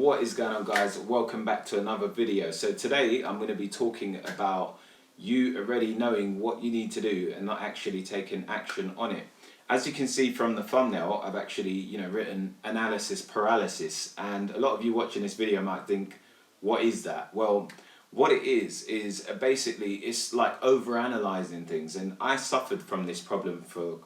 What is going on, guys? Welcome back to another video. So today I'm going to be talking about you already knowing what you need to do and not actually taking action on it. As you can see from the thumbnail, I've actually written analysis paralysis, and a lot of you watching this video might think, what is that? Well, what it is basically it's like overanalyzing things, and I suffered from this problem for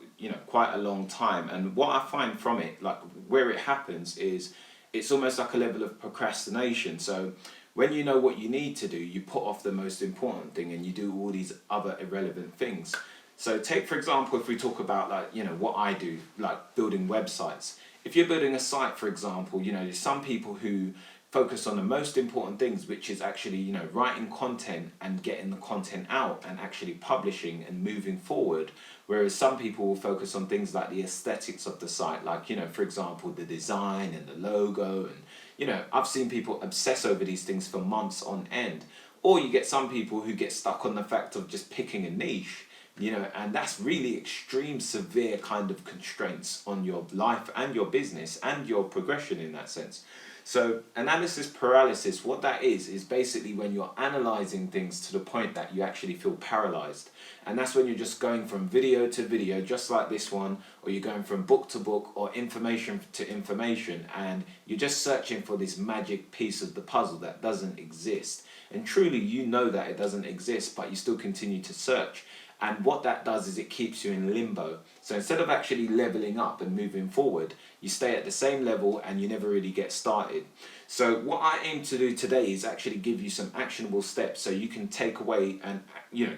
quite a long time. And what I find from it, like where it happens, is it's almost like a level of procrastination. So when you know what you need to do, you put off the most important thing and you do all these other irrelevant things. So take, for example, if we talk about what I do, like building websites. If you're building a site, for example, there's some people who focus on the most important things, which is actually writing content and getting the content out and actually publishing and moving forward, whereas some people will focus on things like the aesthetics of the site, like for example the design and the logo, and I've seen people obsess over these things for months on end. Or you get some people who get stuck on the fact of just picking a niche, and that's really extreme, severe kind of constraints on your life and your business and your progression in that sense. So analysis paralysis, what that is basically when you're analyzing things to the point that you actually feel paralyzed. And that's when you're just going from video to video, just like this one, or you're going from book to book or information to information, and you're just searching for this magic piece of the puzzle that doesn't exist. And truly, you know that it doesn't exist, but you still continue to search. And what that does is it keeps you in limbo. So instead of actually leveling up and moving forward, you stay at the same level and you never really get started. So what I aim to do today is actually give you some actionable steps so you can take away and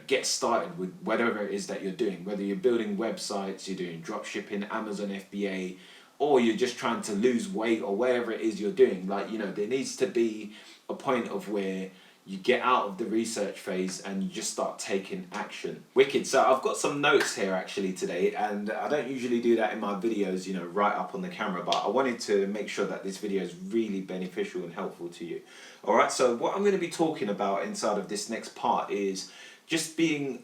get started with whatever it is that you're doing. Whether you're building websites, you're doing drop shipping, Amazon FBA, or you're just trying to lose weight, or whatever it is you're doing. There needs to be a point of where you get out of the research phase and you just start taking action. Wicked. So I've got some notes here actually today, and I don't usually do that in my videos, right up on the camera, but I wanted to make sure that this video is really beneficial and helpful to you. All right, so what I'm going to be talking about inside of this next part is just being,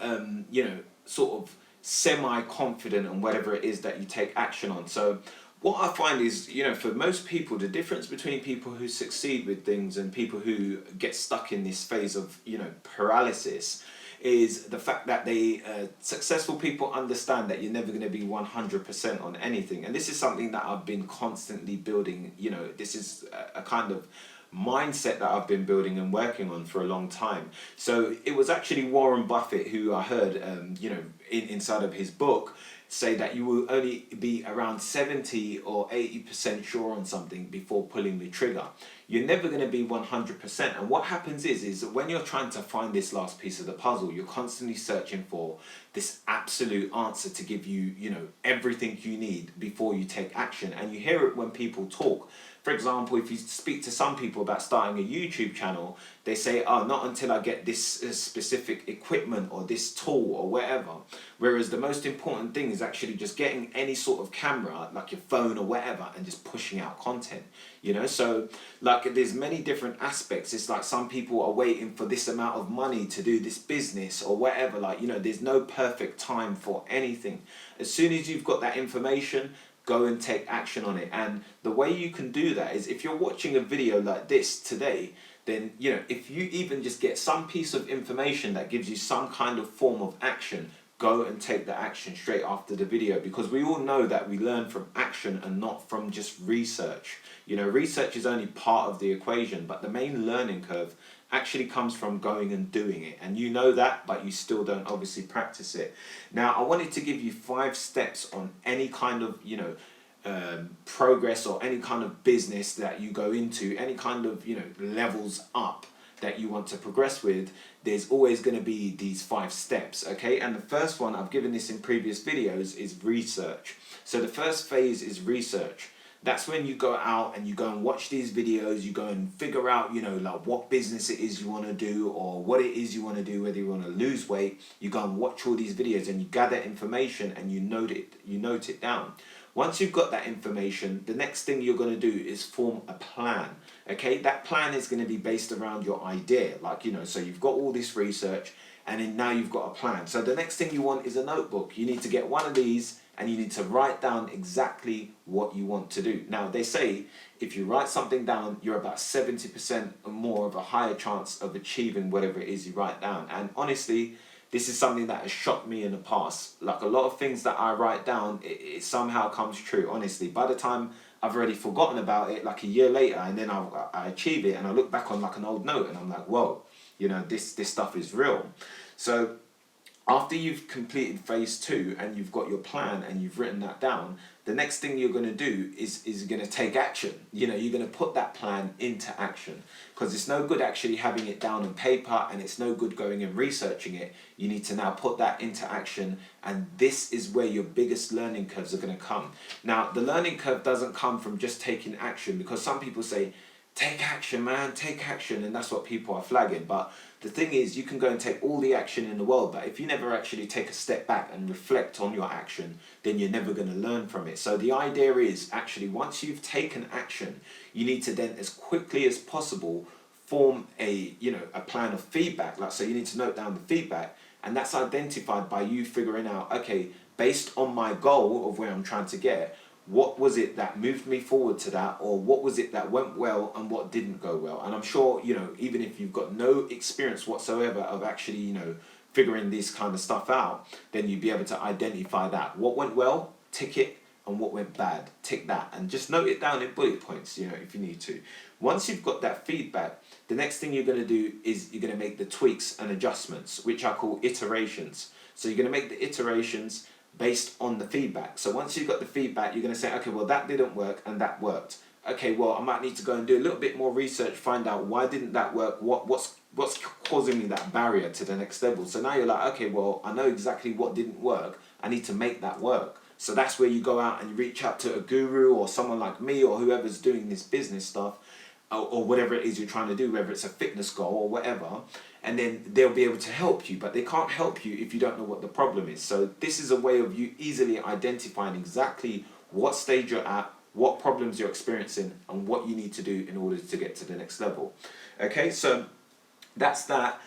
sort of semi-confident on whatever it is that you take action on. So what I find is, for most people, the difference between people who succeed with things and people who get stuck in this phase of, paralysis, is the fact that successful people understand that you're never going to be 100% on anything. And this is something that I've been constantly building. This is a kind of mindset that I've been building and working on for a long time. So it was actually Warren Buffett who I heard, inside of his book, say that you will only be around 70 or 80% sure on something before pulling the trigger. You're never going to be 100%. And what happens is that when you're trying to find this last piece of the puzzle, you're constantly searching for this absolute answer to give you, everything you need before you take action. And you hear it when people talk. For example, if you speak to some people about starting a YouTube channel, they say, oh, not until I get this specific equipment or this tool or whatever. Whereas the most important thing is actually just getting any sort of camera, like your phone or whatever, and just pushing out content. So there's many different aspects. It's like some people are waiting for this amount of money to do this business or whatever. There's no perfect time for anything. As soon as you've got that information, go and take action on it. And the way you can do that is, if you're watching a video like this today, then if you even just get some piece of information that gives you some kind of form of action, go and take the action straight after the video, because we all know that we learn from action and not from just research. Research is only part of the equation, but the main learning curve actually comes from going and doing it. And you know that, but you still don't obviously practice it. Now, I wanted to give you 5 steps on any kind of, progress or any kind of business that you go into, any kind of, levels up that you want to progress with. There's always going to be these 5 steps, okay? And the first one, I've given this in previous videos, is research. So the first phase is research. That's when you go out and you go and watch these videos, you go and figure out, what business it is you want to do or what it is you want to do, whether you want to lose weight. You go and watch all these videos and you gather information and you note it down. Once you've got that information, the next thing you're going to do is form a plan. Okay, that plan is going to be based around your idea. So you've got all this research and then now you've got a plan. So the next thing you want is a notebook. You need to get one of these and you need to write down exactly what you want to do. Now, they say if you write something down, you're about 70% or more of a higher chance of achieving whatever it is you write down. And honestly, this is something that has shocked me in the past. Like a lot of things that I write down, it somehow comes true, honestly. By the time I've already forgotten about it, like a year later, and then I achieve it, and I look back on like an old note, and I'm like, whoa, you know, this stuff is real. So after you've completed phase 2 and you've got your plan and you've written that down, the next thing you're going to do is going to take action. You know, you're going to put that plan into action, because it's no good actually having it down on paper, and it's no good going and researching it. You need to now put that into action, and this is where your biggest learning curves are going to come. Now, the learning curve doesn't come from just taking action, because some people say, take action, man, take action, and that's what people are flagging. But the thing is, you can go and take all the action in the world, but if you never actually take a step back and reflect on your action, then you're never going to learn from it. So the idea is actually, once you've taken action, you need to then as quickly as possible form a plan of feedback. Like, so you need to note down the feedback, and that's identified by you figuring out, okay, based on my goal of where I'm trying to get, what was it that moved me forward to that, or what was it that went well and what didn't go well. And I'm sure, you know, even if you've got no experience whatsoever of actually, you know, figuring this kind of stuff out, then you'd be able to identify that. What went well, tick it, and what went bad, tick that, and just note it down in bullet points, you know, if you need to. Once you've got that feedback, the next thing you're going to do is you're going to make the tweaks and adjustments, which I call iterations. So you're going to make the iterations based on the feedback. So once you've got the feedback, you're going to say, okay, well, that didn't work and that worked. Okay, well, I might need to go and do a little bit more research, find out why didn't that work, what's causing me that barrier to the next level. So now you're like, okay, well, I know exactly what didn't work, I need to make that work. So that's where you go out and you reach out to a guru or someone like me or whoever's doing this business stuff, or whatever it is you're trying to do, whether it's a fitness goal or whatever, and then they'll be able to help you, but they can't help you if you don't know what the problem is. So this is a way of you easily identifying exactly what stage you're at, what problems you're experiencing, and what you need to do in order to get to the next level. Okay, so that's that.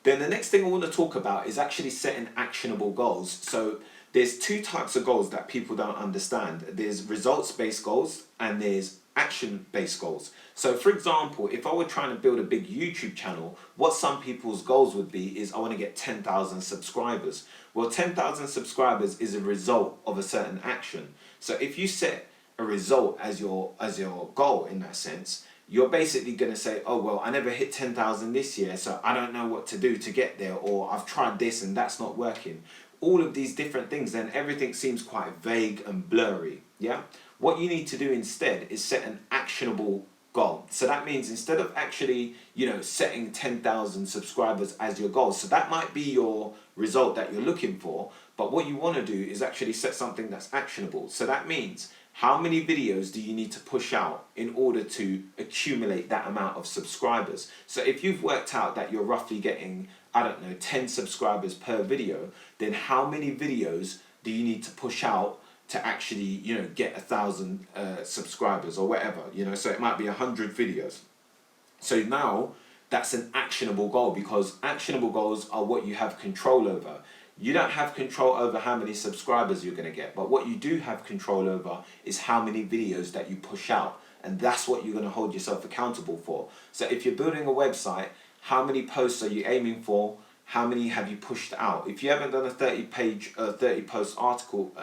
Then the next thing I want to talk about is actually setting actionable goals. So there's 2 types of goals that people don't understand. There's results-based goals and there's action-based goals. So for example, if I were trying to build a big YouTube channel, what some people's goals would be is, I want to get 10,000 subscribers. Well, 10,000 subscribers is a result of a certain action. So if you set a result as your goal in that sense, you're basically going to say, oh, well, I never hit 10,000 this year, so I don't know what to do to get there, or I've tried this and that's not working. All of these different things, then everything seems quite vague and blurry, yeah? What you need to do instead is set an actionable goal. So that means instead of actually, you know, setting 10,000 subscribers as your goal, so that might be your result that you're looking for, but what you want to do is actually set something that's actionable. So that means, how many videos do you need to push out in order to accumulate that amount of subscribers? So if you've worked out that you're roughly getting, I don't know, 10 subscribers per video, then how many videos do you need to push out to actually, you know, get 1,000 subscribers or whatever, you know? So it might be 100 videos. So now that's an actionable goal, because actionable goals are what you have control over. You don't have control over how many subscribers you're going to get, but what you do have control over is how many videos that you push out, and that's what you're going to hold yourself accountable for. So if you're building a website, how many posts are you aiming for? How many have you pushed out? If you haven't done a 30 post article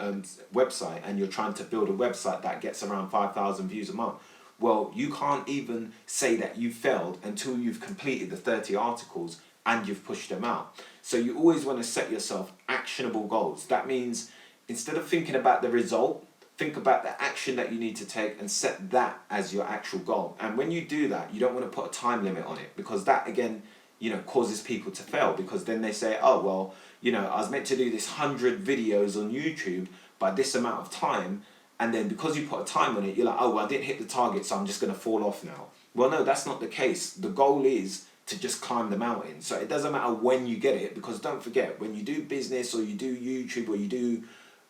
website, and you're trying to build a website that gets around 5,000 views a month, well, you can't even say that you failed until you've completed the 30 articles and you've pushed them out. So you always want to set yourself actionable goals. That means instead of thinking about the result, think about the action that you need to take and set that as your actual goal. And when you do that, you don't want to put a time limit on it, because that, again, you know, causes people to fail, because then they say, oh, well, you know, I was meant to do this 100 videos on YouTube by this amount of time, and then because you put a time on it, you're like, oh, well, I didn't hit the target, so I'm just going to fall off now. Well, no, that's not the case. The goal is to just climb the mountain. So it doesn't matter when you get it, because don't forget, when you do business or you do YouTube or you do,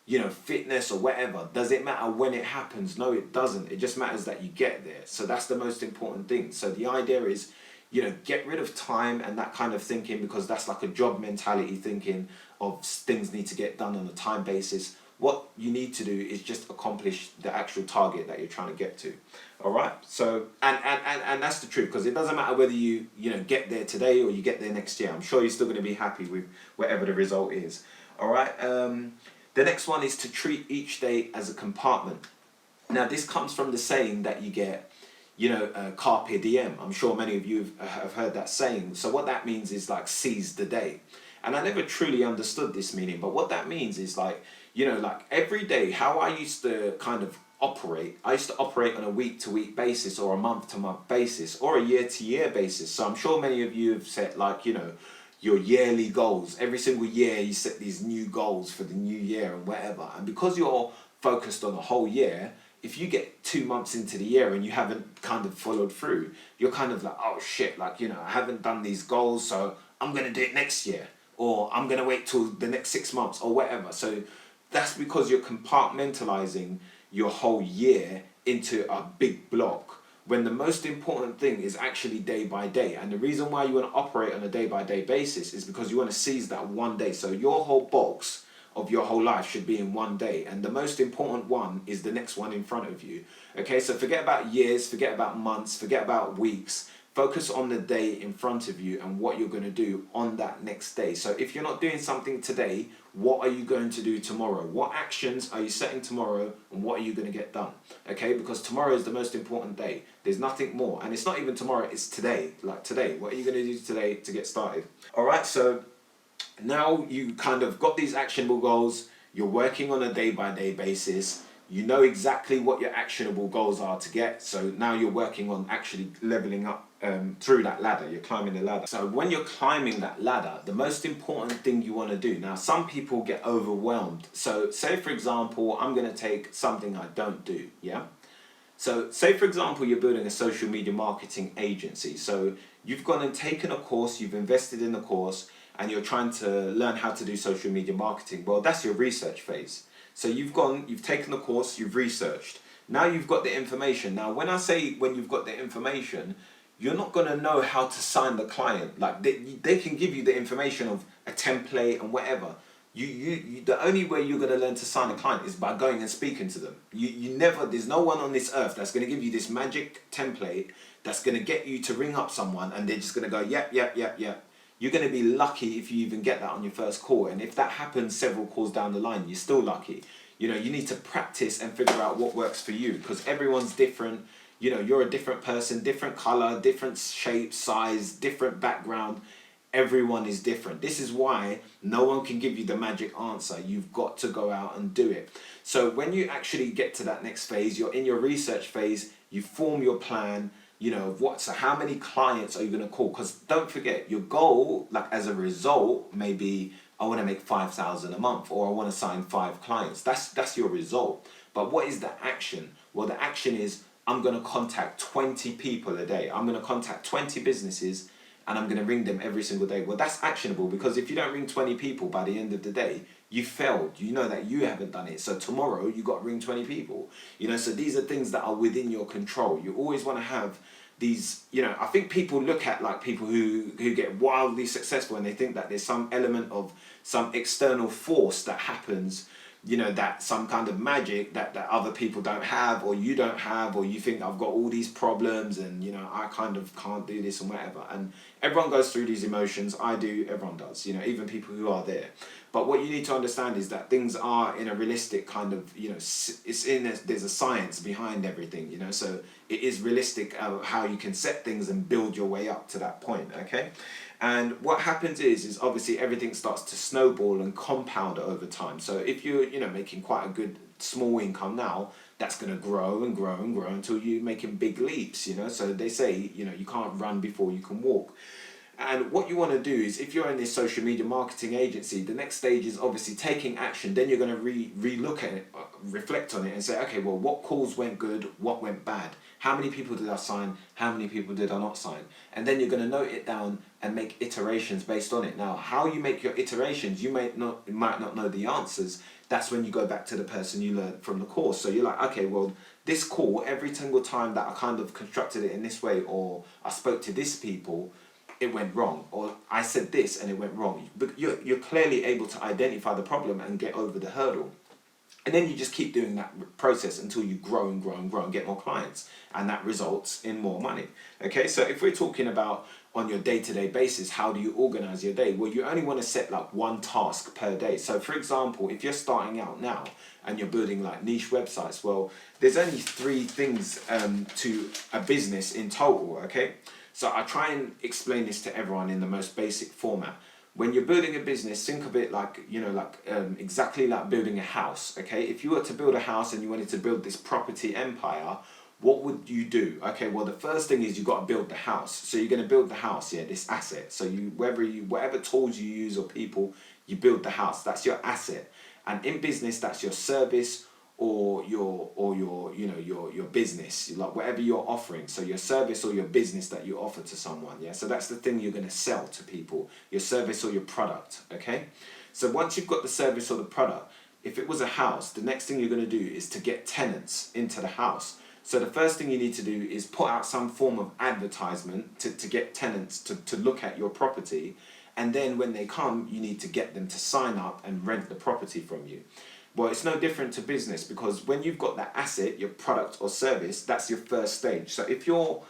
you know, fitness or whatever, does it matter when it happens? No, it doesn't. It just matters that you get there. So that's the most important thing. So the idea is, you know, get rid of time and that kind of thinking, because that's like a job mentality thinking of things need to get done on a time basis. What you need to do is just accomplish the actual target that you're trying to get to. All right. So and that's the truth, because it doesn't matter whether you get there today or you get there next year. I'm sure you're still going to be happy with whatever the result is. All right. The next one is to treat each day as a compartment. Now, this comes from the saying that you get, carpe diem. I'm sure many of you have heard that saying. So what that means is like seize the day. And I never truly understood this meaning, but what that means is like, like every day, how I used to kind of operate, I used to operate on a week-to-week basis or a month-to-month basis or a year-to-year basis. So I'm sure many of you have set like, your yearly goals. Every single year you set these new goals for the new year and whatever. And because you're focused on the whole year, if you get 2 months into the year and you haven't kind of followed through, you're kind of like, oh shit, like, I haven't done these goals, so I'm going to do it next year, or I'm going to wait till the next 6 months or whatever. So that's because you're compartmentalizing your whole year into a big block, when the most important thing is actually day by day. And the reason why you want to operate on a day by day basis is because you want to seize that one day. So your whole box of your whole life should be in one day, and the most important one is the next one in front of you. Okay, so forget about years, forget about months, forget about weeks. Focus on the day in front of you and what you're going to do on that next day. So if you're not doing something today, what are you going to do tomorrow? What actions are you setting tomorrow, and what are you going to get done? Okay, because tomorrow is the most important day. There's nothing more. And it's not even tomorrow, it's today. Like today, what are you going to do today to get started? All right, so now you kind of got these actionable goals. You're working on a day-by-day basis. You know exactly what your actionable goals are to get. So now you're working on actually leveling up through that ladder. You're climbing the ladder. So when you're climbing that ladder, the most important thing you want to do. Now, some people get overwhelmed. So say, for example, I'm going to take something I don't do. Yeah. So say, for example, you're building a social media marketing agency. So you've gone and taken a course, you've invested in the course, and you're trying to learn how to do social media marketing. Well, that's your research phase. So you've taken the course, you've researched. Now you've got the information. Now, when I say when you've got the information, you're not going to know how to sign the client. Like they can give you the information of a template and whatever. The only way you're going to learn to sign a client is by going and speaking to them. There's no one on this earth that's going to give you this magic template that's going to get you to ring up someone and they're just going to go, yep, yep, yep, yep. You're going to be lucky if you even get that on your first call. And if that happens several calls down the line, you're still lucky. You need to practice and figure out what works for you, because everyone's different. You're a different person, different color, different shape, size, different background. Everyone is different. This is why no one can give you the magic answer. You've got to go out and do it. So when you actually get to that next phase, you're in your research phase, you form your plan, so how many clients are you going to call? Because don't forget, your goal, like as a result, may be, I want to make 5,000 a month, or I want to sign 5 clients. That's your result. But what is the action? Well, the action is, I'm going to contact 20 people a day. I'm going to contact 20 businesses, and I'm going to ring them every single day. Well, that's actionable, because if you don't ring 20 people by the end of the day, you failed. You know that you haven't done it. So tomorrow you got to ring 20 people. So these are things that are within your control. You always want to have these, I think people look at like people who get wildly successful and they think that there's some element of some external force that happens, that some kind of magic that other people don't have, or you don't have, or you think I've got all these problems and, I kind of can't do this and whatever. And everyone goes through these emotions. I do, everyone does, even people who are there. But what you need to understand is that things are in a realistic kind of, there's a science behind everything, so it is realistic how you can set things and build your way up to that point, okay? And what happens is obviously everything starts to snowball and compound over time. So if you're, making quite a good small income now, that's going to grow and grow and grow until you're making big leaps, So they say, you can't run before you can walk. And what you want to do is, if you're in this social media marketing agency, the next stage is obviously taking action. Then you're going to re-look at it, reflect on it and say, okay, well, what calls went good? What went bad? How many people did I sign? How many people did I not sign? And then you're going to note it down and make iterations based on it. Now, how you make your iterations, you might not know the answers. That's when you go back to the person you learned from the course. So you're like, okay, well, this call, every single time that I kind of constructed it in this way, or I spoke to this people, it went wrong, or I said this and it went wrong. But you're clearly able to identify the problem and get over the hurdle. And then you just keep doing that process until you grow and grow and grow and get more clients. And that results in more money. Okay, so if we're talking about on your day-to-day basis, how do you organize your day? Well, you only want to set like one task per day. So for example, if you're starting out now and you're building like niche websites, well, there's only 3 things to a business in total, okay? So I try and explain this to everyone in the most basic format. When you're building a business, think of it like, exactly like building a house, okay? If you were to build a house and you wanted to build this property empire, what would you do? Okay, well, the first thing is you've got to build the house. So you're going to build the house, yeah, this asset. So whatever tools you use or people, you build the house. That's your asset. And in business, that's your service or your business, like whatever you're offering. So your service or your business that you offer to someone, yeah. So that's the thing you're going to sell to people, your service or your product, okay. So once you've got the service or the product, if it was a house, the next thing you're going to do is to get tenants into the house. So the first thing you need to do is put out some form of advertisement to get tenants to look at your property, and then when they come, you need to get them to sign up and rent the property from you. Well, it's no different to business, because when you've got that asset, your product or service, that's your first stage. So if you're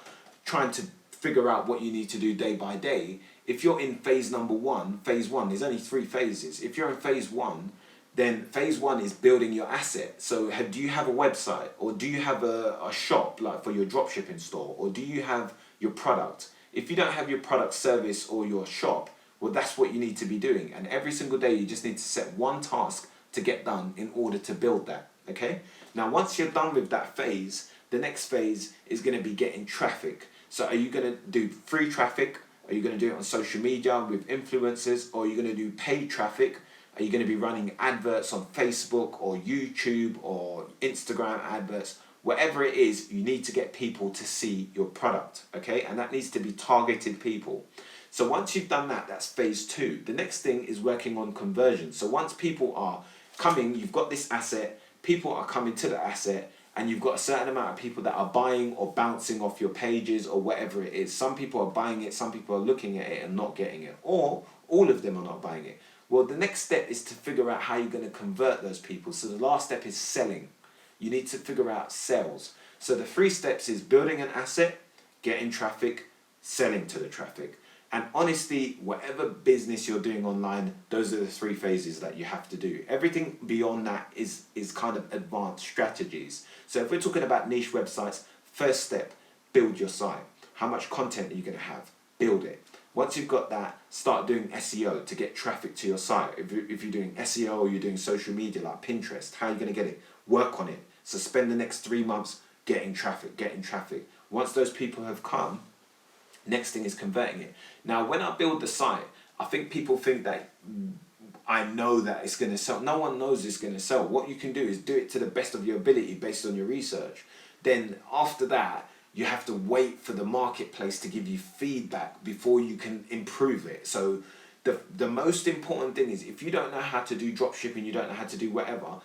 trying to figure out what you need to do day by day, if you're in phase one, there's only 3 phases. If you're in phase 1, then phase 1 is building your asset. So do you have a website, or do you have a shop like for your dropshipping store, or do you have your product? If you don't have your product, service, or your shop, well, that's what you need to be doing. And every single day you just need to set one task to get done in order to build that, okay? Now, once you're done with that phase, the next phase is going to be getting traffic. So are you going to do free traffic? Are you going to do it on social media with influencers? Or are you going to do paid traffic? Are you going to be running adverts on Facebook or YouTube or Instagram adverts? Whatever it is, you need to get people to see your product, okay? And that needs to be targeted people. So once you've done that, that's phase 2. The next thing is working on conversion. So once people are coming, you've got this asset, people are coming to the asset, and you've got a certain amount of people that are buying or bouncing off your pages or whatever it is. Some people are buying it, some people are looking at it and not getting it, or all of them are not buying it. Well, the next step is to figure out how you're going to convert those people. So the last step is selling. You need to figure out sales. So the 3 steps is building an asset, getting traffic, selling to the traffic. And honestly, whatever business you're doing online, those are the 3 phases that you have to do. Everything beyond that is kind of advanced strategies. So if we're talking about niche websites, first step, build your site. How much content are you going to have? Build it. Once you've got that, start doing SEO to get traffic to your site. If you're doing SEO or you're doing social media like Pinterest, how are you going to get it? Work on it. So spend the next 3 months getting traffic. Once those people have come, next thing is converting it. Now, when I build the site, I think people think that I know that it's going to sell. No one knows it's going to sell. What you can do is do it to the best of your ability based on your research. Then after that, you have to wait for the marketplace to give you feedback before you can improve it. So the most important thing is, if you don't know how to do dropshipping, you don't know how to do whatever,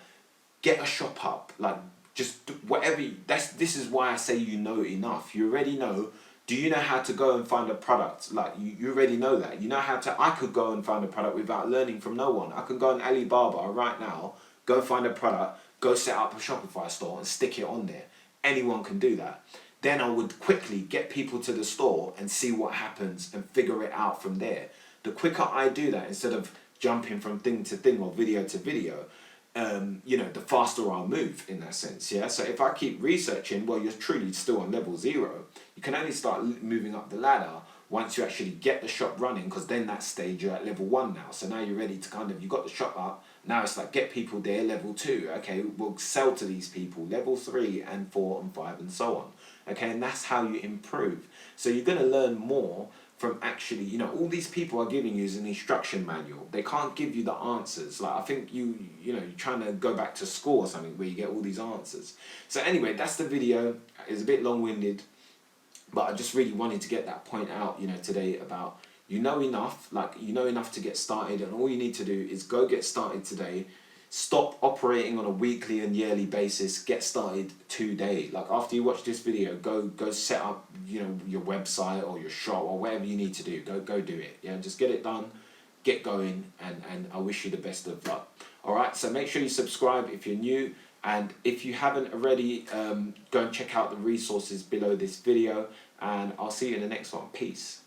get a shop up. Like, just do whatever. This is why I say you know enough. You already know. Do you know how to go and find a product? Like, you already know that. You know how to. I could go and find a product without learning from no one. I can go on Alibaba right now, go find a product, go set up a Shopify store and stick it on there. Anyone can do that. Then I would quickly get people to the store and see what happens and figure it out from there. The quicker I do that, instead of jumping from thing to thing or video to video, the faster I'll move in that sense, yeah? So if I keep researching, well, you're truly still on level 0. You can only start moving up the ladder once you actually get the shop running, because then that stage you're at level 1 now. So now you're ready to you got the shop up. Now it's like, get people there, level 2. Okay, we'll sell to these people, level 3 and 4 and 5 and so on. Okay, and that's how you improve. So you're going to learn more from actually, all these people are giving you is an instruction manual. They can't give you the answers. Like, I think you're trying to go back to school or something where you get all these answers. So anyway, that's the video. It's a bit long-winded, but I just really wanted to get that point out, today about enough to get started, and all you need to do is go get started today. Stop operating on a weekly and yearly basis. Get started today. Like, after you watch this video, go set up, your website or your shop or whatever you need to do. Go do it. Yeah, just get it done. get going, and I wish you the best of luck. All right, so make sure you subscribe if you're new, and if you haven't already, go and check out the resources below this video, and I'll see you in the next one. Peace.